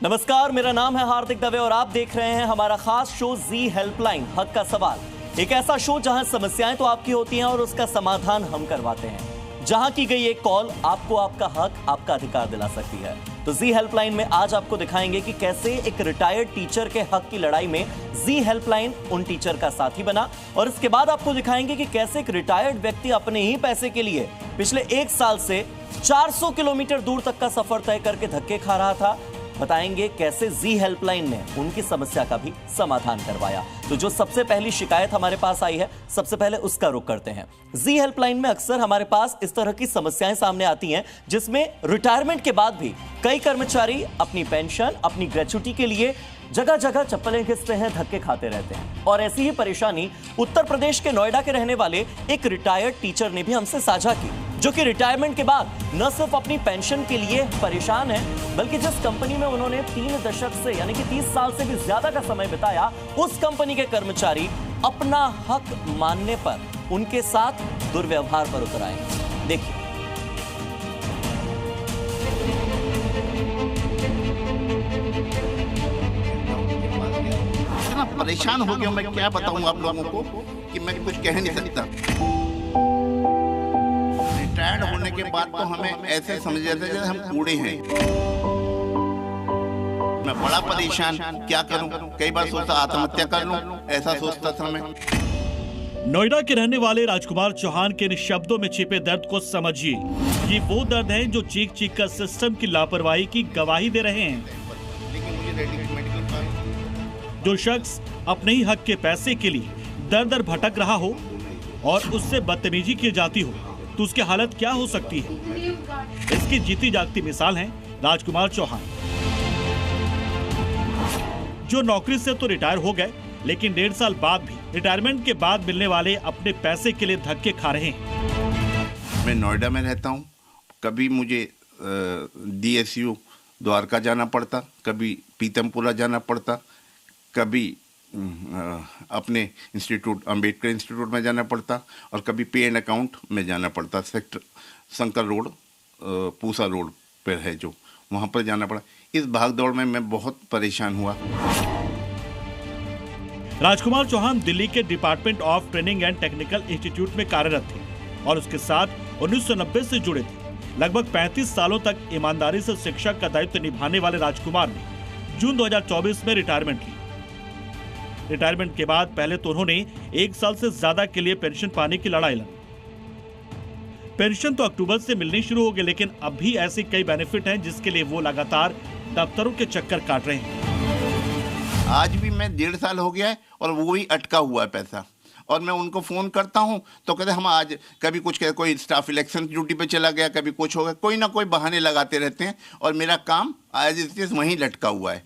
नमस्कार, मेरा नाम है हार्दिक दवे और आप देख रहे हैं हमारा खास शो जी हेल्पलाइन हक का सवाल। एक ऐसा शो जहां समस्याएं तो आपकी होती हैं और उसका समाधान हम करवाते हैं। जहां की गई एक कॉल आपको आपका हक, आपका अधिकार दिला सकती है। तो जी हेल्पलाइन में आज आपको दिखाएंगे कि कैसे एक रिटायर्ड टीचर के हक की लड़ाई में जी हेल्पलाइन उन टीचर का साथी बना, और इसके बाद आपको दिखाएंगे कि कैसे एक रिटायर्ड व्यक्ति अपने ही पैसे के लिए पिछले 1 साल से 400 किलोमीटर दूर तक का सफर तय करके धक्के खा रहा था। बताएंगे कैसे जी हेल्पलाइन ने उनकी समस्या का भी समाधान करवाया। तो जो सबसे पहली शिकायत हमारे पास आई है, सबसे पहले उसका रुख करते हैं। जी हेल्पलाइन में अक्सर हमारे पास इस तरह की समस्याएं सामने आती हैं जिसमें रिटायरमेंट के बाद भी कई कर्मचारी अपनी पेंशन, अपनी ग्रेच्युटी के लिए जगह जगह चप्पलें घिसते हैं, धक्के खाते रहते हैं। और ऐसी ही परेशानी उत्तर प्रदेश के नोएडा के रहने वाले एक रिटायर्ड टीचर ने भी हमसे साझा की, जो कि रिटायरमेंट के बाद न सिर्फ अपनी पेंशन के लिए परेशान है, बल्कि जिस कंपनी में उन्होंने 3 दशक से यानी कि 30 साल से भी ज्यादा का समय बिताया, उस कंपनी के कर्मचारी अपना हक मानने पर उनके साथ दुर्व्यवहार पर उतर आए। देखिए। इतना परेशान हो गया, मैं क्या बताऊं आप लोगों को कि मैं कुछ कह नहीं सकता। रिटायर्ड होने के बाद तो हमें ऐसे समझ जाते हैं जैसे हम कूड़े हैं। मैं बड़ा परेशान, क्या करूं? कई बार सोचता आत्महत्या कर लूं, ऐसा सोचता था मैं। नोएडा के रहने वाले राजकुमार चौहान के इन शब्दों में छिपे दर्द को समझिए। ये वो दर्द है जो चीख चीख कर सिस्टम की लापरवाही की गवाही दे रहे हैं। जो शख्स अपने ही हक के पैसे के लिए दर दर भटक रहा हो और उससे बदतमीजी की जाती हो, तो उसकी हालत क्या हो सकती है? इसकी जीती जागती मिसाल है राजकुमार चौहान, जो नौकरी से तो रिटायर हो गए, लेकिन 1.5 साल बाद भी रिटायरमेंट के बाद मिलने वाले अपने पैसे के लिए धक्के खा रहे हैं। मैं नोएडा में रहता हूँ। कभी मुझे DSU द्वारका जाना पड़ता, कभी पीतमपुरा जाना पड़ता, कभी अपने इंस्टीट्यूट अंबेडकर इंस्टीट्यूट में जाना पड़ता, और कभी पे एंड अकाउंट में जाना पड़ता। Sector Shankar road, Pusa road पर है जो, वहाँ पर जाना पड़ा। इस भागदौड़ में मैं बहुत परेशान हुआ। राजकुमार चौहान दिल्ली के department of training and technical institute में कार्यरत थे और उसके साथ 1990 से जुड़े थे। लगभग 35 सालों तक ईमानदारी से शिक्षक का दायित्व निभाने वाले राजकुमार ने जून 2024 में रिटायरमेंट ली। रिटायरमेंट के बाद पहले तो उन्होंने 1 साल से ज्यादा के लिए पेंशन पाने की लड़ाई लड़ी। पेंशन तो अक्टूबर से मिलनी शुरू हो गई, लेकिन अब भी ऐसे कई बेनिफिट हैं जिसके लिए वो लगातार दफ्तरों के चक्कर काट रहे हैं। आज भी मैं 1.5 साल हो गया है और वो भी अटका हुआ है पैसा, और मैं उनको फोन करता हूं तो कहते हम आज कभी कुछ कहते, कोई स्टाफ इलेक्शन ड्यूटी पे चला गया, कभी कुछ हो गया, कोई ना कोई बहाने लगाते रहते हैं, और मेरा काम आज इस वहीं लटका हुआ है।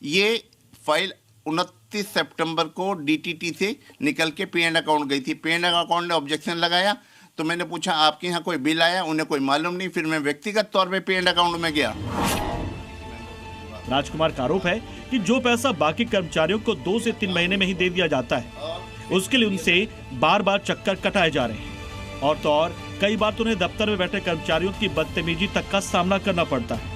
ये फाइल 29 सितंबर को DTT से निकल के पे एंड अकाउंट गई थी। पे एंड अकाउंट ने ऑब्जेक्शन लगाया, तो मैंने पूछा आपके यहाँ कोई बिल आया? उन्हें कोई मालूम नहीं। फिर मैं व्यक्तिगत तौर पे एंड अकाउंट में गया। राजकुमार का आरोप है कि जो पैसा बाकी कर्मचारियों को 2 से 3 महीने में ही दे दिया जाता है, उसके लिए उनसे बार बार चक्कर कटाए जा रहे हैं, और तो और कई बार तो उन्हें दफ्तर में बैठे कर्मचारियों की बदतमीजी तक का सामना करना पड़ता है।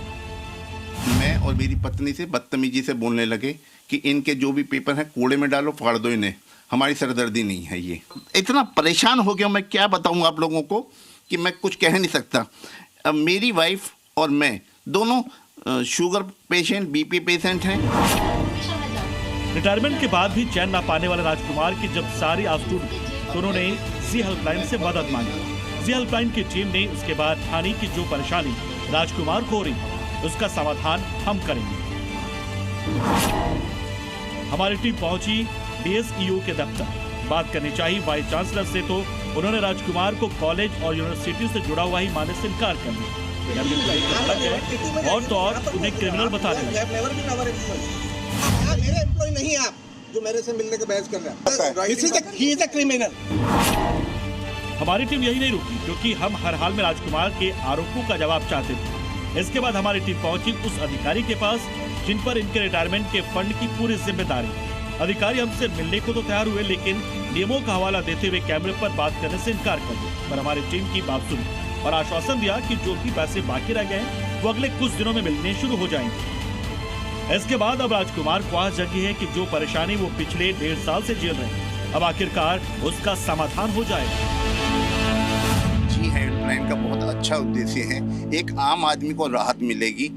मैं और मेरी पत्नी से बदतमीजी से बोलने लगे कि इनके जो भी पेपर हैं कूड़े में डालो, फाड़ दो इन्हें, हमारी सरदर्दी नहीं है। ये इतना परेशान हो गया, मैं क्या बताऊं आप लोगों को कि मैं कुछ कह नहीं सकता। अब मेरी वाइफ और मैं दोनों शुगर पेशेंट, BP पेशेंट हैं। रिटायरमेंट के बाद भी चैन न पाने वाले राजकुमार की जब सारी आस टूट गई, तो उन्होंने जी हेल्पलाइन से मदद मांगी। जी हेल्पलाइन की टीम ने उसके बाद ठानी की जो परेशानी राजकुमार को हो रही है, उसका समाधान हम करेंगे। हमारी टीम पहुंची DSEO के दफ्तर। बात करनी चाहिए वाइस चांसलर से, तो उन्होंने राजकुमार को कॉलेज और यूनिवर्सिटी से जुड़ा हुआ ही मानने से इनकार कर दिया, और तो और उन्हें क्रिमिनल बताने लगे। मेरे एम्प्लॉय नहीं आप जो मेरे से मिलने के बहस कर रहे हैं। क्रिमिनल। हमारी टीम यही नहीं रुकी, क्योंकि हम हर हाल में राजकुमार के आरोपों का जवाब चाहते थे। इसके बाद हमारी टीम पहुंची उस अधिकारी के पास जिन पर इनके रिटायरमेंट के फंड की पूरी जिम्मेदारी। अधिकारी हमसे मिलने को तो तैयार हुए, लेकिन नियमों का हवाला देते हुए कैमरे पर बात करने से इनकार कर दिया। पर हमारी टीम की बात सुनी और आश्वासन दिया कि जो भी पैसे बाकी रह गए वो अगले कुछ दिनों में मिलने शुरू हो जाएंगे। इसके बाद अब राजकुमार को आस जगी है कि जो परेशानी वो पिछले 1.5 साल से झेल रहे हैं, अब आखिरकार उसका समाधान हो जाएगा। जी हेल्पलाइन का बहुत अच्छा उद्देश्य है, एक आम आदमी को राहत मिलेगी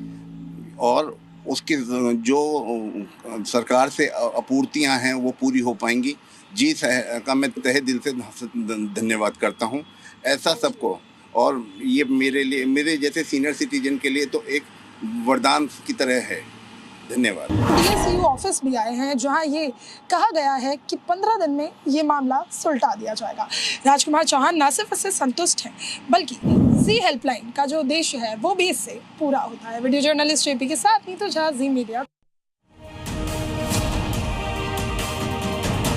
और उसके जो सरकार से आपूर्तियां हैं वो पूरी हो पाएंगी। जी का मैं तहे दिल से धन्यवाद करता हूं ऐसा सबको, और ये मेरे लिए, मेरे जैसे सीनियर सिटीजन के लिए तो एक वरदान की तरह है। धन्यवाद। DSU ऑफिस भी आए हैं जहां ये कहा गया है कि 15 दिन में ये मामला सुलझा दिया जाएगा। राजकुमार चौहान न सिर्फ इससे संतुष्ट हैं, बल्कि जी हेल्पलाइन का जो उद्देश्य है वो भी इससे पूरा होता है। वीडियो जर्नलिस्ट JP के साथ नीतू झा, जी मीडिया।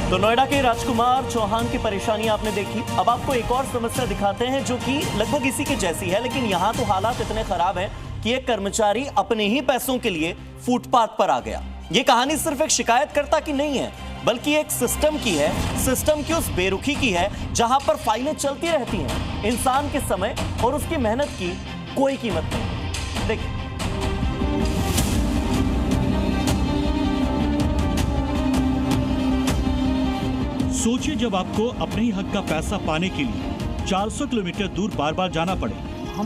तो नोएडा के राजकुमार चौहान की परेशानी आपने देखी। अब आपको एक और समस्या दिखाते हैं जो कि लगभग इसी के जैसी है, लेकिन यहाँ तो हालात इतने खराब हैं कि एक कर्मचारी अपने ही पैसों के लिए फुटपाथ पर आ गया। ये कहानी सिर्फ एक शिकायतकर्ता की नहीं है, बल्कि एक सिस्टम की है। सिस्टम की उस बेरुखी की है जहां पर फाइलें चलती रहती हैं। इंसान के समय और उसकी मेहनत की कोई कीमत नहीं। देखिए, सोचिए जब आपको अपने ही हक का पैसा पाने के लिए 400 किलोमीटर दूर बार बार जाना पड़े,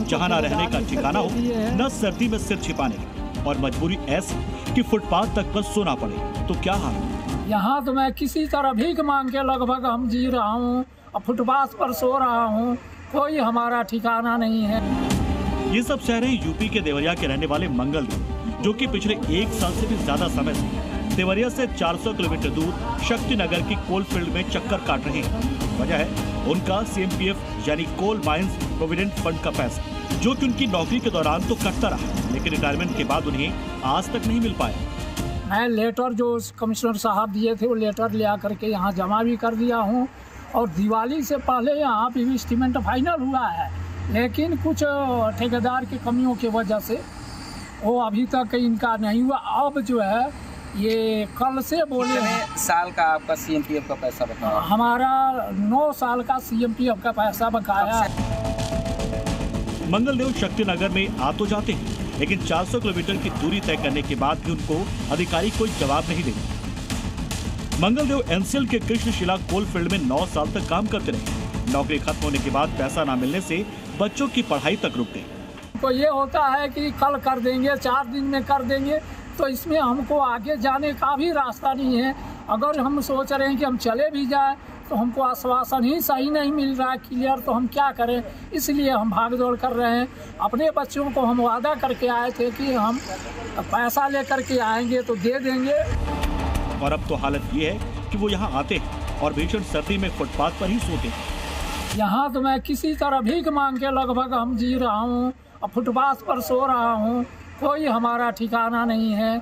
जहां न रहने का ठिकाना हो, न सर्दी में सिर छिपाने का, और मजबूरी ऐसी कि फुटपाथ तक पर सोना पड़े, तो क्या हाल है। यहाँ तो मैं किसी तरह भीख मांग के लगभग हम जी रहा हूँ, फुटपाथ पर सो रहा हूँ, कोई हमारा ठिकाना नहीं है। ये सब शहर हैं यूपी के देवरिया के रहने वाले मंगल देव, जो कि पिछले 1 साल से भी ज्यादा समय से देवरिया से 400 किलोमीटर दूर शक्ति नगर की कोल फील्ड में चक्कर काट रहे हैं। वजह है उनका CMPF यानी कोल माइंस प्रोविडेंट फंड का पैसा, जो कि उनकी नौकरी के दौरान तो कटता रहा, लेकिन रिटायरमेंट के बाद उन्हें आज तक नहीं मिल पाया। मैं लेटर जो कमिश्नर साहब दिए थे वो लेटर ले आकर के यहाँ जमा भी कर दिया हूँ, और दिवाली से पहले यहाँ पे भी एस्टीमेंट फाइनल हुआ है, लेकिन कुछ ठेकेदार की कमियों की वजह से वो अभी तक इनका नहीं हुआ। अब जो है ये कल से बोले हैं साल का आपका CMPF का पैसा बकाया। हमारा 9 साल का CMPF का पैसा बकाया। मंगलदेव शक्ति नगर में आ तो जाते हैं, लेकिन 400 किलोमीटर की दूरी तय करने के बाद भी उनको अधिकारी कोई जवाब नहीं देते। मंगलदेव NCL के कृष्णशिला कोल फील्ड में 9 साल तक काम करते रहे। नौकरी खत्म होने के बाद पैसा न मिलने से बच्चों की पढ़ाई तक रुक गई। तो ये होता है कि कल कर देंगे, 4 दिन में कर देंगे, तो इसमें हमको आगे जाने का भी रास्ता नहीं है। अगर हम सोच रहे हैं कि हम चले भी जाएं तो हमको आश्वासन ही सही नहीं मिल रहा है क्लियर, तो हम क्या करें। इसलिए हम भाग दौड़ कर रहे हैं। अपने बच्चों को हम वादा करके आए थे कि हम पैसा लेकर के आएंगे तो दे देंगे, और अब तो हालत ये है कि वो यहाँ आते हैं और भीषण सर्दी में फुटपाथ पर ही सोते हैं। यहाँ तो मैं किसी तरह भीख मांग के लगभग हम जी रहा हूँ, फुटपाथ पर सो रहा हूँ, कोई हमारा ठिकाना नहीं है।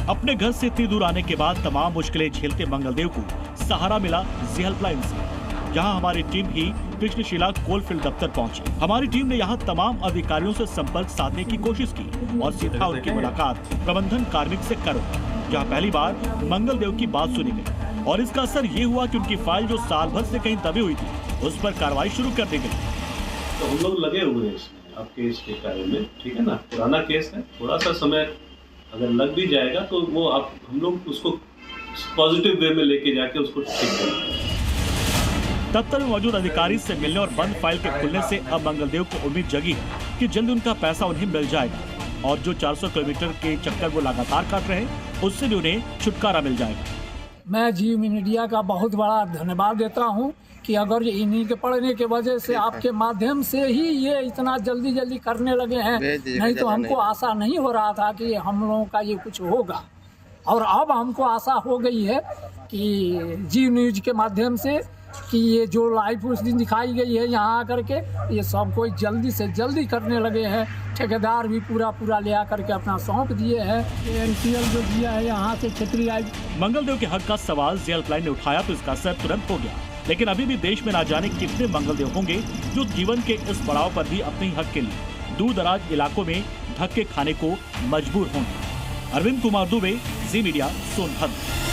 अपने घर से इतनी दूर आने के बाद तमाम मुश्किलें झेलते मंगलदेव को सहारा मिला जी हेल्पलाइन से, जहां हमारी टीम ही कृष्णशिला कोलफील्ड दफ्तर पहुंची। हमारी टीम ने यहां तमाम अधिकारियों से संपर्क साधने की कोशिश की और सीधा उनकी मुलाकात प्रबंधन कार्मिक से करो, जहां पहली बार मंगलदेव की बात सुनी गई, और इसका असर ये हुआ कि उनकी फाइल जो साल भर से कहीं दबी हुई थी, उस पर कार्रवाई शुरू कर दी गई। तो हम लोग लगे हुए हैं इसमें, अब केस के कार्य में, ठीक है ना। पुराना केस है, थोड़ा सा समय अगर लग भी जाएगा तो वो आप हम लोग उसको पॉजिटिव वे में लेके जाके उसको ठीक करेंगे। दफ्तर में मौजूद अधिकारी से मिलने और बंद फाइल के खुलने से अब मंगलदेव को उम्मीद जगी कि जल्द उनका पैसा उन्हें मिल जाएगा, और जो 400 किलोमीटर के चक्कर वो लगातार काट रहे हैं उससे भी उन्हें छुटकारा मिल जाएगा। मैं जी मीडिया का बहुत बड़ा धन्यवाद देता हूं कि अगर ये इन्हीं के पढ़ने के वजह से आपके माध्यम से ही ये इतना जल्दी करने लगे हैं, नहीं तो हमको आशा नहीं हो रहा था कि हम लोगों का ये कुछ होगा, और अब हमको आशा हो गई है कि जी न्यूज के माध्यम से कि ये जो लाइव उस दिन दिखाई गई है यहाँ आकर के, ये सब कोई जल्दी से जल्दी करने लगे हैं। ठेकेदार भी पूरा ले आकर के अपना सौंप दिए हैं। NCL जो दिया है यहाँ से क्षेत्रीय आई। मंगलदेव के हक का सवाल जी हेल्पलाइन ने उठाया तो इसका असर तुरंत हो गया, लेकिन अभी भी देश में ना जाने कितने मंगलदेव होंगे जो जीवन के इस पड़ाव पर भी अपने हक के लिए दूर दराज इलाकों में धक्के खाने को मजबूर होंगे। अरविंद कुमार दुबे, जी मीडिया, सोनभद्र।